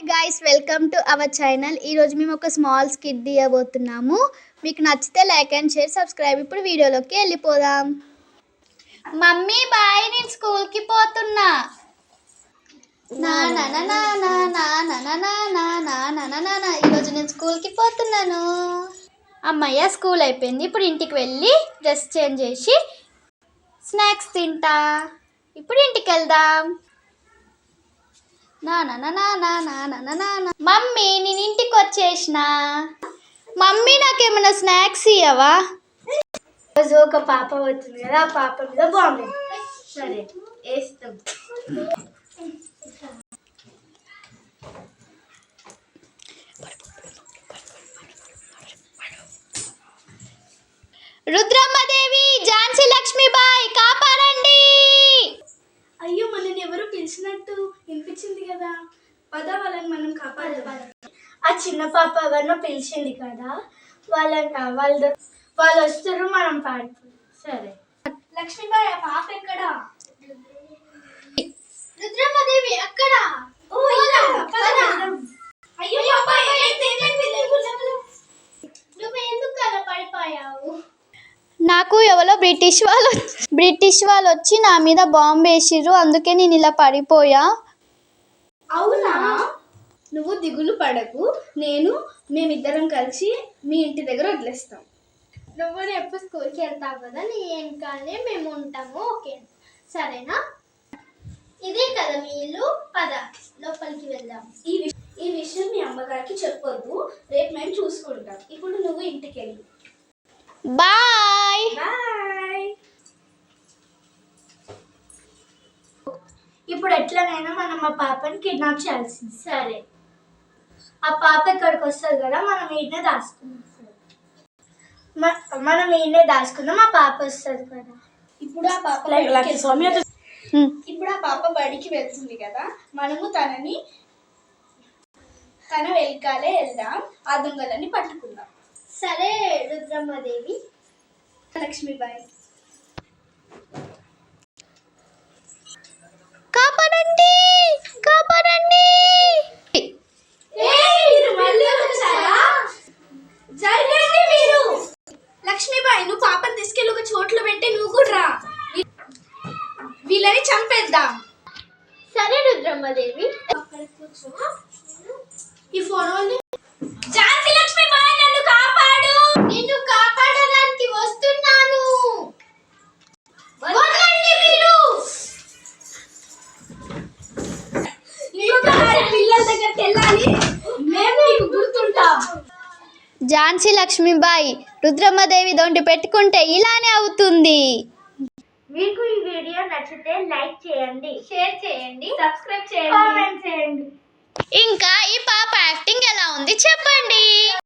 Guys welcome to our channel. ఈరోజు మేము ఒక స్మాల్ స్కిట్ తీయబోతున్నాము. మీకు నచ్చితే లైక్ అండ్ షేర్ సబ్స్క్రైబ్. ఇప్పుడు వీడియోలోకి వెళ్ళిపోదాం. మమ్మీ బాయ్, నేను స్కూల్కి పోతున్నా. ఈరోజు నేను స్కూల్కి పోతున్నాను. అమ్మయ్య, స్కూల్ అయిపోయింది. ఇప్పుడు ఇంటికి వెళ్ళి డ్రెస్ చేంజ్ చేసి స్నాక్స్ తింటా. ఇప్పుడు ఇంటికి వెళ్దాం. మమ్మీ, నేను ఇంటికి వచ్చేసిన. మమ్మీ, నాకేమైనా స్నాక్స్ ఇవ్వవా? రోజు ఒక పాప అవుతుంది కదా, ఆ పాప మీద బాగుంది. సరే, వేస్తాం. రుద్రమ్మదేవి, ఝాన్సీ లక్ష్మీబాయి, కాపాడండి. అయ్యో, మనని ఎవరు పిలిచినట్టు వినిపించింది కదా. పద, వాళ్ళని మనం కాపాడాలి. ఆ చిన్న పాప ఎవరినో పిలిచింది కదా, వాళ్ళు వస్తారు, మనం పాడుతాం. సరే లక్ష్మీబాయి, ఆ పాప ఎక్కడా? రుద్రమ్మదేవి అక్కడ. అయ్యో, నువ్వు ఎందుకు అలా పడిపోయావు? నాకు ఎవరో బ్రిటిష్ వాళ్ళు వచ్చి నా మీద బాంబు వేసిర్రు, అందుకే నేను ఇలా పడిపోయా. అవునా? నువ్వు దిగులు పడకు, మేమిద్దరం కలిసి మీ ఇంటి దగ్గర వదిలేస్తాం. నువ్వు ఎప్పుడు స్కూల్కి వెళ్తావు కదా, నీ వెనకాలనే మేము ఉంటాము. ఓకే, సరేనా? ఇదే కదా మీ ఇల్లు. పద, లోపలికి వెళ్దాం. ఈ విషయం మీ అమ్మగారికి చెప్పొద్దు, రేపు మేము చూసుకుంటాం. ఇప్పుడు నువ్వు ఇంటికి వెళ్ళు. Bye bye. ఇప్పుడు ఎట్లనైనా మనం ఆ పాపని కిడ్నాప్ చేయాల్సింది. సరే, ఆ పాప ఇక్కడికి వస్తుంది కదా, మనం ఈయనే దాచుకుందాం. ఆ పాప వస్తుంది కదా. ఇప్పుడు ఆ పాప బడికి వెళ్తుంది కదా, మనము తన వెనకాలే వెళ్దాం, ఆ దొంగలని పట్టుకుందాం. సరే రుద్రమ్మదేవి, లక్ష్మీబాయి. కాపాడండి, కాపాడండి. లక్ష్మీబాయి, నువ్వు పాపని తీసుకెళ్ళి ఒక చోట్ల పెట్టి నువ్వు కూడా రా. వీళ్ళని చంపేద్దాం. సరే రుద్రమ్మదేవి, అక్కడ కూర్చో. ఈ ఫోన్ వాళ్ళు. ఝాన్సీ లక్ష్మీబాయి, నన్ను కాపాడు. నిన్ను కాపాడడానికి వస్తున్నాను. పిల్లల దగ్గరికి వెళ్ళాలి, మేము నీకు గుర్తుంటాం. ఝాన్సీ లక్ష్మీబాయి రుద్రమ్మదేవి దొండి పెట్టుకుంటే ఇలానే అవుతుంది. మీకు ఈ వీడియో నచ్చితే లైక్ చేయండి, షేర్ చేయండి, సబ్స్క్రైబ్ చేయండి, కామెంట్ చేయండి. ఇంకా ఈ పాప యాక్టింగ్ ఎలా ఉంది చెప్పండి.